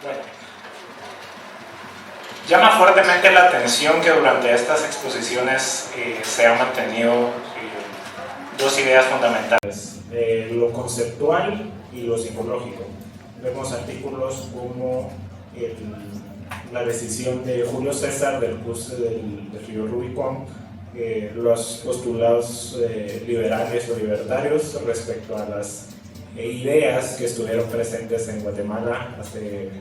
Bueno, llama fuertemente la atención que durante estas exposiciones se han mantenido dos ideas fundamentales, lo conceptual y lo psicológico. Vemos artículos como la decisión de Julio César del cruce del río Rubicón, los postulados liberales o libertarios respecto a las ideas que estuvieron presentes en Guatemala hace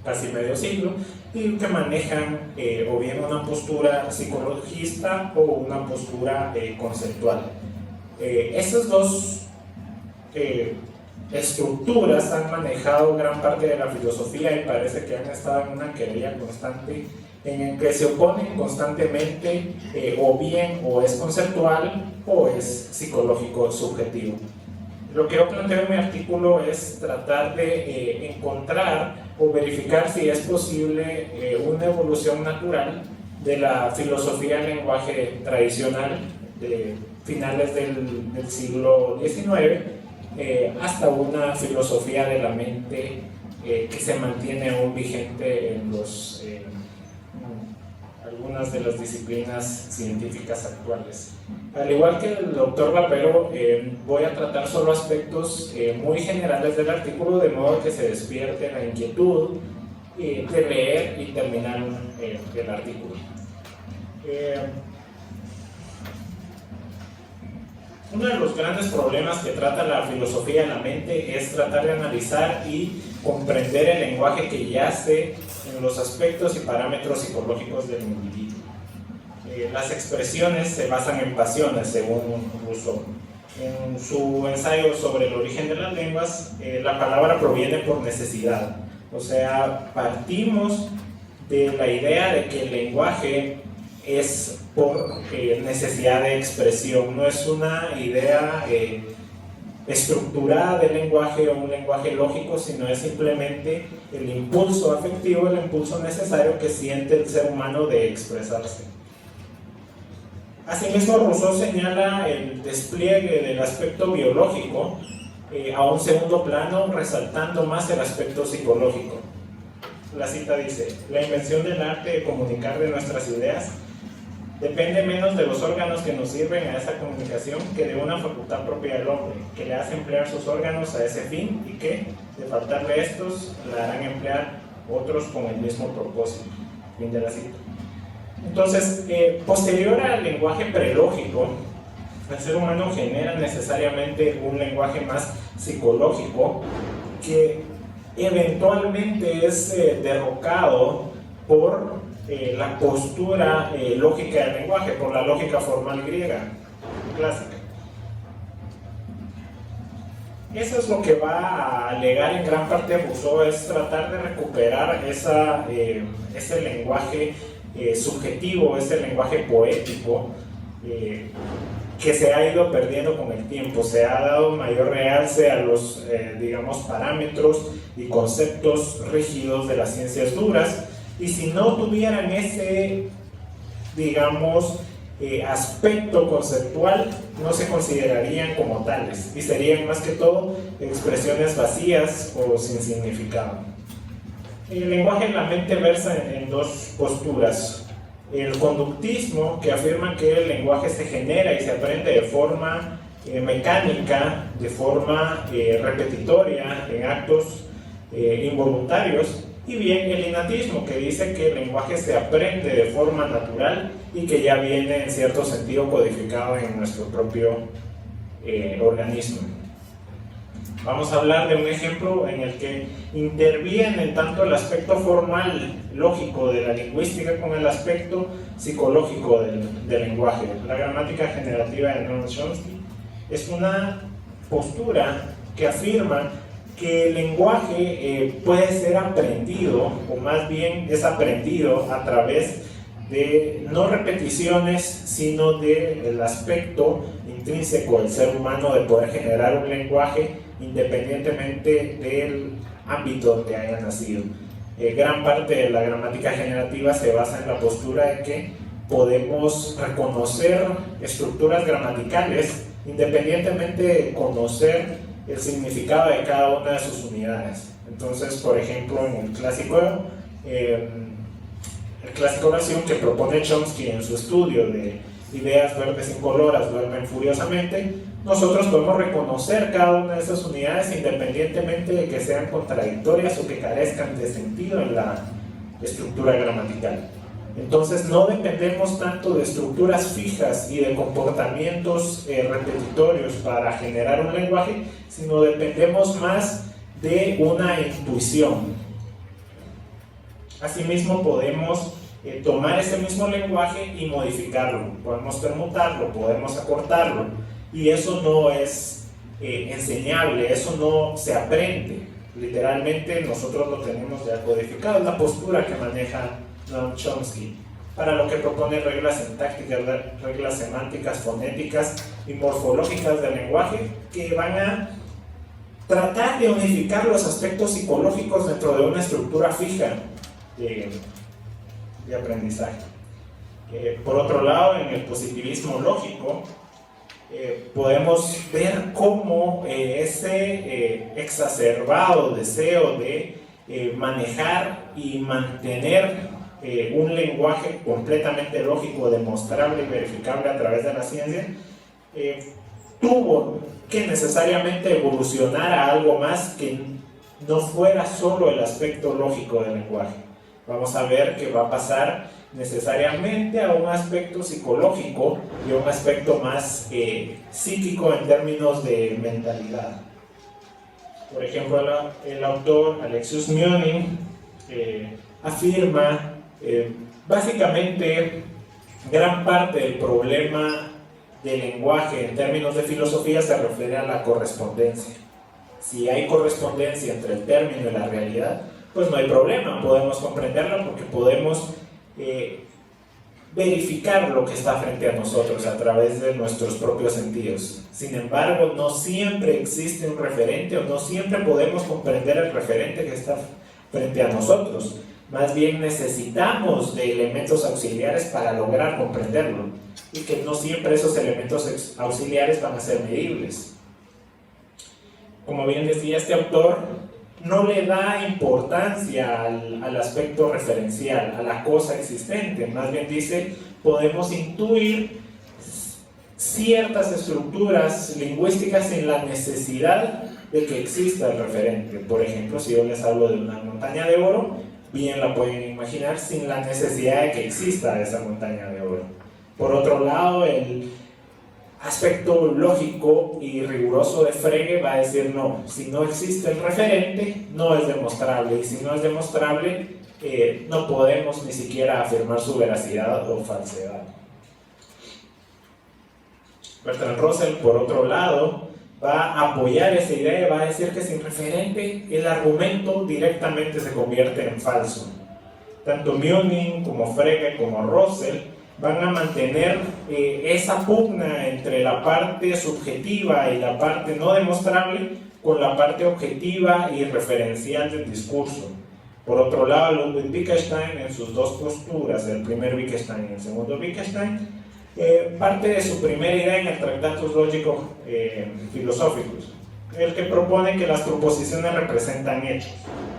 casi medio siglo y que manejan o bien una postura psicologista o una postura conceptual. Esas dos estructuras han manejado gran parte de la filosofía y parece que han estado en una querella constante en el que se oponen constantemente o bien o es conceptual o es psicológico subjetivo. Lo que yo planteo en mi artículo es tratar de encontrar o verificar si es posible una evolución natural de la filosofía del lenguaje tradicional de finales del siglo XIX hasta una filosofía de la mente que se mantiene aún vigente en algunas de las disciplinas científicas actuales. Al igual que el doctor Barbero, voy a tratar solo aspectos muy generales del artículo, de modo que se despierte la inquietud de leer y terminar el artículo. Uno de los grandes problemas que trata la filosofía de la mente es tratar de analizar y comprender el lenguaje que yace en los aspectos y parámetros psicológicos del individuo. Las expresiones se basan en pasiones, según Rousseau. En su ensayo sobre el origen de las lenguas, la palabra proviene por necesidad. O sea, partimos de la idea de que el lenguaje es por necesidad de expresión, no es una idea estructurada del lenguaje o un lenguaje lógico, sino es simplemente el impulso afectivo, el impulso necesario que siente el ser humano de expresarse. Asimismo, Rousseau señala el despliegue del aspecto biológico a un segundo plano, resaltando más el aspecto psicológico. La cita dice: la invención del arte de comunicar de nuestras ideas depende menos de los órganos que nos sirven a esa comunicación que de una facultad propia del hombre, que le hace emplear sus órganos a ese fin y que, de faltarle estos, la harán emplear otros con el mismo propósito. Fin de la cita. Entonces, posterior al lenguaje prelógico, el ser humano genera necesariamente un lenguaje más psicológico que eventualmente es derrocado por la postura lógica del lenguaje, por la lógica formal griega clásica. Eso es lo que va a alegar en gran parte Rousseau, es tratar de recuperar ese lenguaje subjetivo, ese lenguaje poético que se ha ido perdiendo con el tiempo. Se ha dado mayor realce a los parámetros y conceptos rígidos de las ciencias duras, y si no tuvieran ese aspecto conceptual, no se considerarían como tales y serían más que todo expresiones vacías o sin significado. El lenguaje en la mente versa en dos posturas: el conductismo, que afirma que el lenguaje se genera y se aprende de forma mecánica, de forma repetitoria, en actos involuntarios, y bien el innatismo, que dice que el lenguaje se aprende de forma natural y que ya viene en cierto sentido codificado en nuestro propio organismo. Vamos a hablar de un ejemplo en el que interviene tanto el aspecto formal, lógico de la lingüística con el aspecto psicológico del lenguaje. La gramática generativa de Noam Chomsky es una postura que afirma que el lenguaje puede ser aprendido, o más bien es aprendido a través de no repeticiones, sino del aspecto intrínseco del ser humano de poder generar un lenguaje independientemente del ámbito donde haya nacido. Gran parte de la gramática generativa se basa en la postura de que podemos reconocer estructuras gramaticales independientemente de conocer el significado de cada una de sus unidades. Entonces, por ejemplo, en el clásico oración que propone Chomsky en su estudio de ideas verdes incoloras duermen furiosamente, nosotros podemos reconocer cada una de esas unidades independientemente de que sean contradictorias o que carezcan de sentido en la estructura gramatical. Entonces no dependemos tanto de estructuras fijas y de comportamientos repetitorios para generar un lenguaje, sino dependemos más de una intuición. Asimismo podemos tomar ese mismo lenguaje y modificarlo, podemos permutarlo, podemos acortarlo, y eso no es enseñable, eso no se aprende. Literalmente nosotros lo tenemos ya codificado, es la postura que maneja Noam Chomsky para lo que propone reglas sintácticas, reglas semánticas, fonéticas y morfológicas del lenguaje que van a tratar de unificar los aspectos psicológicos dentro de una estructura fija de aprendizaje. Por otro lado, en el positivismo lógico podemos ver cómo ese exacerbado deseo de manejar y mantener un lenguaje completamente lógico, demostrable y verificable a través de la ciencia, tuvo que necesariamente evolucionar a algo más que no fuera solo el aspecto lógico del lenguaje. Vamos a ver que va a pasar necesariamente a un aspecto psicológico y a un aspecto más psíquico en términos de mentalidad. Por ejemplo, el autor Alexius Myonin afirma básicamente gran parte del problema del lenguaje en términos de filosofía se refiere a la correspondencia. Si hay correspondencia entre el término y la realidad, pues no hay problema, podemos comprenderlo porque podemos verificar lo que está frente a nosotros a través de nuestros propios sentidos. Sin embargo, no siempre existe un referente o no siempre podemos comprender el referente que está frente a nosotros. Más bien necesitamos de elementos auxiliares para lograr comprenderlo y que no siempre esos elementos auxiliares van a ser medibles. Como bien decía este autor, no le da importancia al aspecto referencial, a la cosa existente. Más bien dice, podemos intuir ciertas estructuras lingüísticas sin la necesidad de que exista el referente. Por ejemplo, si yo les hablo de una montaña de oro, bien la pueden imaginar sin la necesidad de que exista esa montaña de oro. Por otro lado, el aspecto lógico y riguroso de Frege va a decir no, si no existe el referente, no es demostrable, y si no es demostrable, no podemos ni siquiera afirmar su veracidad o falsedad. Bertrand Russell, por otro lado, va a apoyar esa idea y va a decir que sin referente el argumento directamente se convierte en falso. Tanto Myonin como Frege como Russell van a mantener esa pugna entre la parte subjetiva y la parte no demostrable con la parte objetiva y referencial del discurso. Por otro lado, Ludwig Wittgenstein, en sus dos posturas, el primer Wittgenstein y el segundo Wittgenstein, parte de su primera idea en el Tractatus Lógicos Filosóficos, el que propone que las proposiciones representan hechos.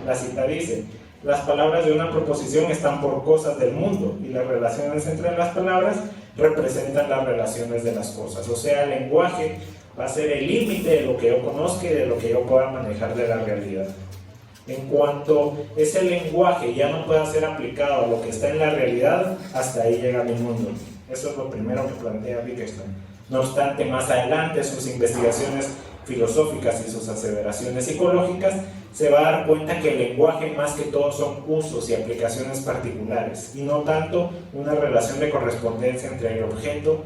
La cita dice: las palabras de una proposición están por cosas del mundo y las relaciones entre las palabras representan las relaciones de las cosas. O sea, el lenguaje va a ser el límite de lo que yo conozca y de lo que yo pueda manejar de la realidad. En cuanto ese lenguaje ya no pueda ser aplicado a lo que está en la realidad, hasta ahí llega mi mundo. Eso es lo primero que plantea Wittgenstein. No obstante, más adelante, sus investigaciones filosóficas y sus aseveraciones psicológicas, se va a dar cuenta que el lenguaje más que todo son usos y aplicaciones particulares y no tanto una relación de correspondencia entre el objeto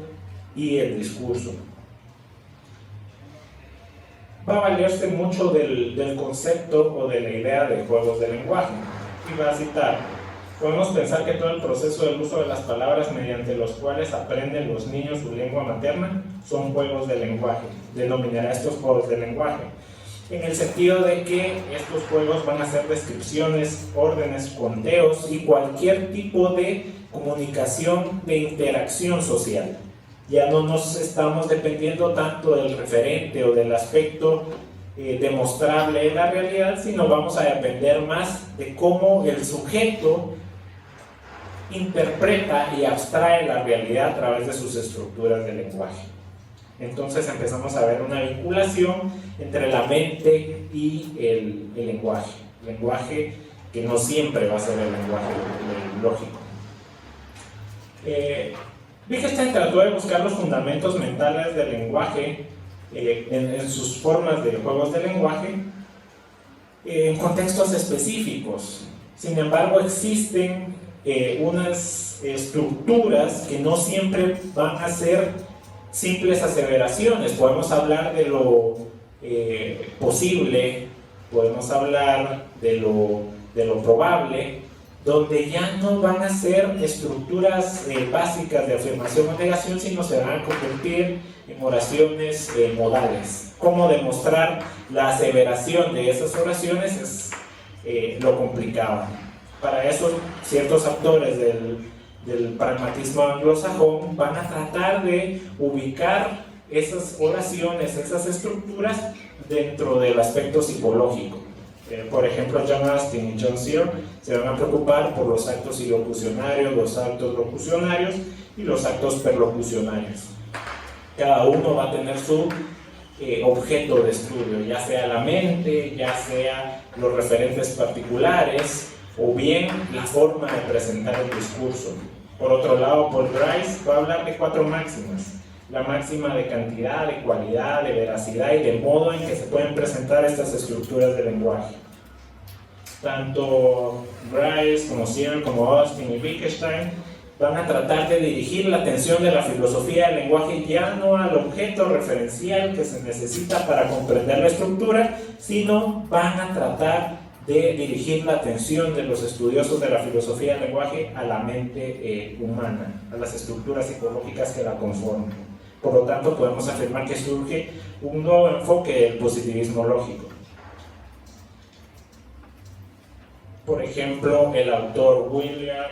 y el discurso. Va a valerse mucho del concepto o de la idea de juegos de lenguaje y va a citar: podemos pensar que todo el proceso del uso de las palabras mediante los cuales aprenden los niños su lengua materna son juegos de lenguaje. Denominará estos juegos de lenguaje en el sentido de que estos juegos van a ser descripciones, órdenes, conteos y cualquier tipo de comunicación, de interacción social. Ya no nos estamos dependiendo tanto del referente o del aspecto demostrable en la realidad, sino vamos a depender más de cómo el sujeto interpreta y abstrae la realidad a través de sus estructuras de lenguaje. Entonces empezamos a ver una vinculación entre la mente y el lenguaje que no siempre va a ser el lenguaje lógico. Wittgenstein trató de buscar los fundamentos mentales del lenguaje en sus formas de juegos de lenguaje en contextos específicos. Sin embargo, existen unas estructuras que no siempre van a ser simples aseveraciones. Podemos hablar de lo posible, podemos hablar de lo probable, donde ya no van a ser estructuras básicas de afirmación o negación, sino se van a convertir en oraciones modales. Cómo demostrar la aseveración de esas oraciones es lo complicado. Para eso, ciertos actores del pragmatismo anglosajón van a tratar de ubicar esas oraciones, esas estructuras dentro del aspecto psicológico. Por ejemplo, John Austin y John Searle se van a preocupar por los actos ilocucionarios, los actos locucionarios y los actos perlocucionarios. Cada uno va a tener su objeto de estudio, ya sea la mente, ya sea los referentes particulares, o bien la forma de presentar el discurso. Por otro lado, Paul Grice va a hablar de 4 máximas. La máxima de cantidad, de cualidad, de veracidad y de modo en que se pueden presentar estas estructuras de lenguaje. Tanto Grice como Searle, como Austin y Wittgenstein van a tratar de dirigir la atención de la filosofía del lenguaje ya no al objeto referencial que se necesita para comprender la estructura, sino van a tratar de dirigir la atención de los estudiosos de la filosofía del lenguaje a la mente humana, a las estructuras psicológicas que la conforman. Por lo tanto, podemos afirmar que surge un nuevo enfoque del positivismo lógico. Por ejemplo, el autor William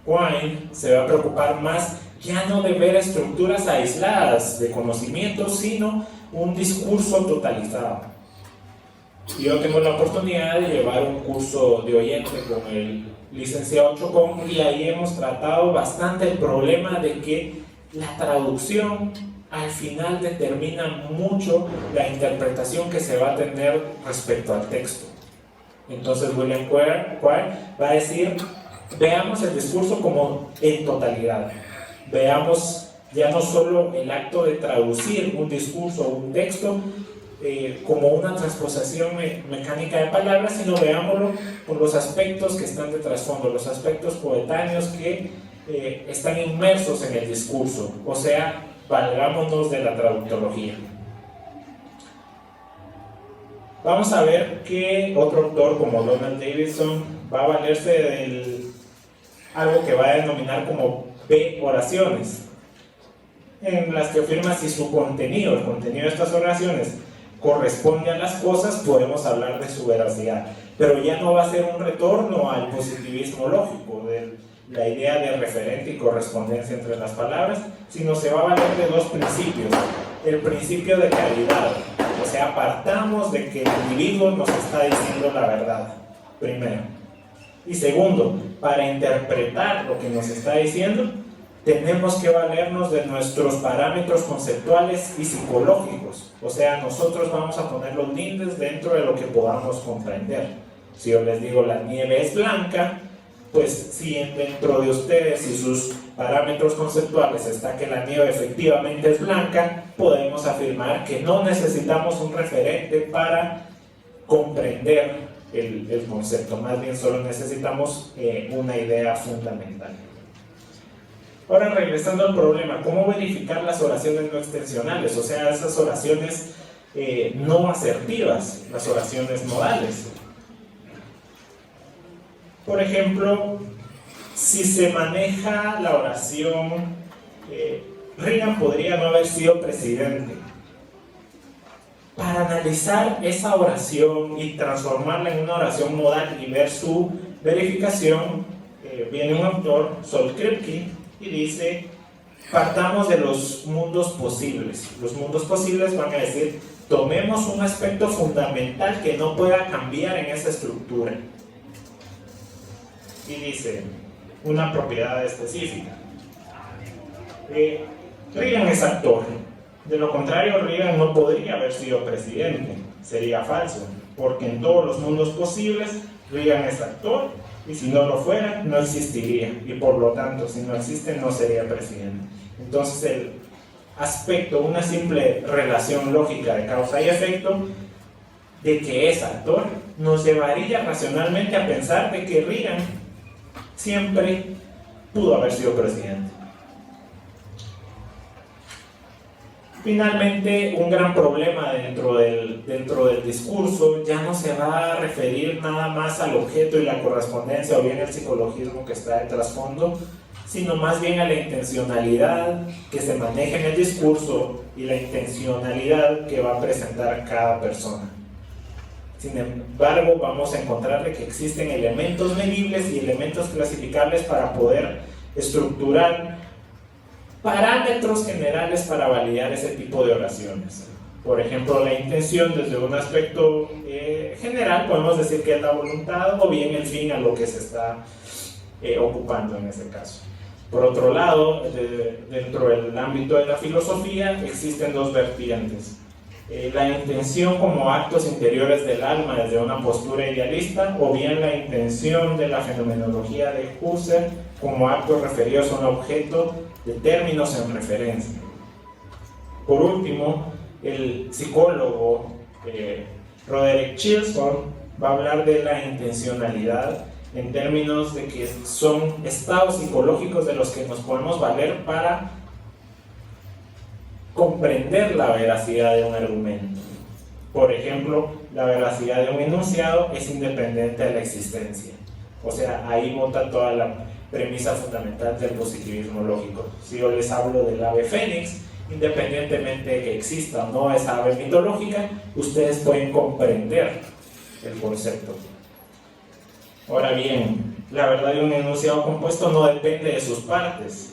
Quine se va a preocupar más ya no de ver estructuras aisladas de conocimiento, sino un discurso totalizado. Yo tengo la oportunidad de llevar un curso de oyente con el licenciado Chocón y ahí hemos tratado bastante el problema de que la traducción al final determina mucho la interpretación que se va a tener respecto al texto. Entonces William Quine va a decir, veamos el discurso como en totalidad. Veamos ya no solo el acto de traducir un discurso o un texto como una transposición mecánica de palabras, sino veámoslo con los aspectos que están de trasfondo, los aspectos coetáneos que están inmersos en el discurso, o sea, valgámonos de la traductología. Vamos a ver que otro autor como Donald Davidson va a valerse de algo que va a denominar como B-oraciones, en las que afirma si su contenido, el contenido de estas oraciones, corresponde a las cosas, podemos hablar de su veracidad, pero ya no va a ser un retorno al positivismo lógico, de la idea de referente y correspondencia entre las palabras, sino se va a valer de 2 principios. El principio de calidad, o sea, partamos de que el individuo nos está diciendo la verdad, primero. Y segundo, para interpretar lo que nos está diciendo, tenemos que valernos de nuestros parámetros conceptuales y psicológicos. O sea, nosotros vamos a poner los límites dentro de lo que podamos comprender. Si yo les digo la nieve es blanca, pues si dentro de ustedes y sus parámetros conceptuales está que la nieve efectivamente es blanca, podemos afirmar que no necesitamos un referente para comprender el concepto, más bien solo necesitamos una idea fundamental. Ahora, regresando al problema, ¿cómo verificar las oraciones no extensionales? O sea, esas oraciones no asertivas, las oraciones modales. Por ejemplo, si se maneja la oración, Reagan podría no haber sido presidente. Para analizar esa oración y transformarla en una oración modal y ver su verificación, viene un autor, Sol Kripke, y dice, partamos de los mundos posibles. Los mundos posibles van a decir tomemos un aspecto fundamental que no pueda cambiar en esa estructura. Y dice, una propiedad específica. Reagan es actor. De lo contrario, Reagan no podría haber sido presidente. Sería falso, porque en todos los mundos posibles, Reagan es actor, y si no lo fuera, no existiría. Y por lo tanto, si no existe, no sería presidente. Entonces, el aspecto, una simple relación lógica de causa y efecto, de que es actor, nos llevaría racionalmente a pensar de que Reagan siempre pudo haber sido presidente. Finalmente, un gran problema dentro del discurso ya no se va a referir nada más al objeto y la correspondencia o bien el psicologismo que está de trasfondo, sino más bien a la intencionalidad que se maneja en el discurso y la intencionalidad que va a presentar cada persona. Sin embargo, vamos a encontrar que existen elementos medibles y elementos clasificables para poder estructurar parámetros generales para validar ese tipo de oraciones. Por ejemplo, la intención desde un aspecto general, podemos decir que es la voluntad o bien el fin a lo que se está ocupando en ese caso. Por otro lado, dentro del ámbito de la filosofía existen dos vertientes. La intención como actos interiores del alma desde una postura idealista, o bien la intención de la fenomenología de Husserl como actos referidos a un objeto de términos en referencia. Por último, el psicólogo Roderick Chilson va a hablar de la intencionalidad en términos de que son estados psicológicos de los que nos podemos valer para comprender la veracidad de un argumento. Por ejemplo, la veracidad de un enunciado es independiente de la existencia. O sea, ahí monta toda la premisa fundamental del positivismo lógico. Si yo les hablo del ave fénix, independientemente de que exista o no esa ave mitológica, ustedes pueden comprender el concepto. Ahora bien, la verdad de un enunciado compuesto no depende de sus partes.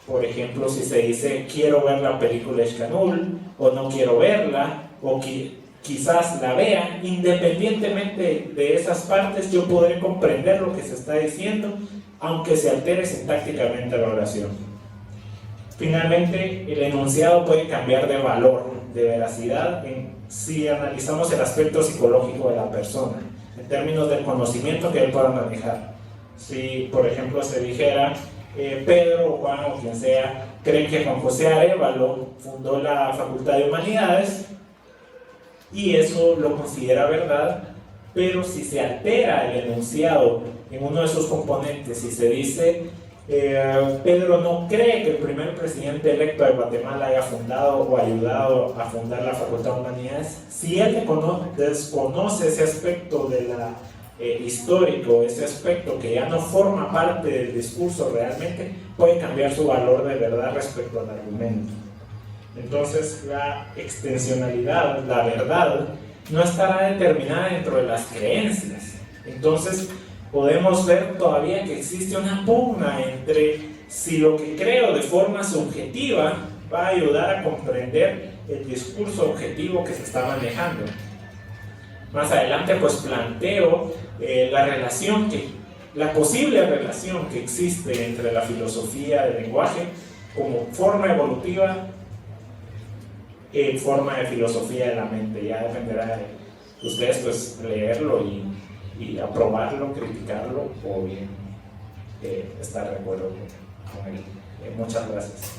Por ejemplo, si se dice quiero ver la película Escanul, o no quiero verla, o quizás la vea, independientemente de esas partes, yo podré comprender lo que se está diciendo, aunque se altere sintácticamente la oración. Finalmente, el enunciado puede cambiar de valor, de veracidad, si analizamos el aspecto psicológico de la persona, en términos del conocimiento que él pueda manejar. Si, por ejemplo, se dijera Pedro o Juan o quien sea creen que Juan José Arévalo fundó la Facultad de Humanidades y eso lo considera verdad, pero si se altera el enunciado en uno de sus componentes, si se dice Pedro no cree que el primer presidente electo de Guatemala haya fundado o ayudado a fundar la Facultad de Humanidades, si él desconoce ese aspecto de la histórico, ese aspecto que ya no forma parte del discurso realmente, puede cambiar su valor de verdad respecto al argumento. Entonces, la extensionalidad, la verdad, no estará determinada dentro de las creencias. Entonces, podemos ver todavía que existe una pugna entre si lo que creo de forma subjetiva va a ayudar a comprender el discurso objetivo que se está manejando. Más adelante pues planteo la posible relación que existe entre la filosofía del lenguaje como forma evolutiva en forma de filosofía de la mente. Ya dependerá de ustedes pues leerlo y aprobarlo, criticarlo o bien estar de acuerdo con él. Muchas gracias.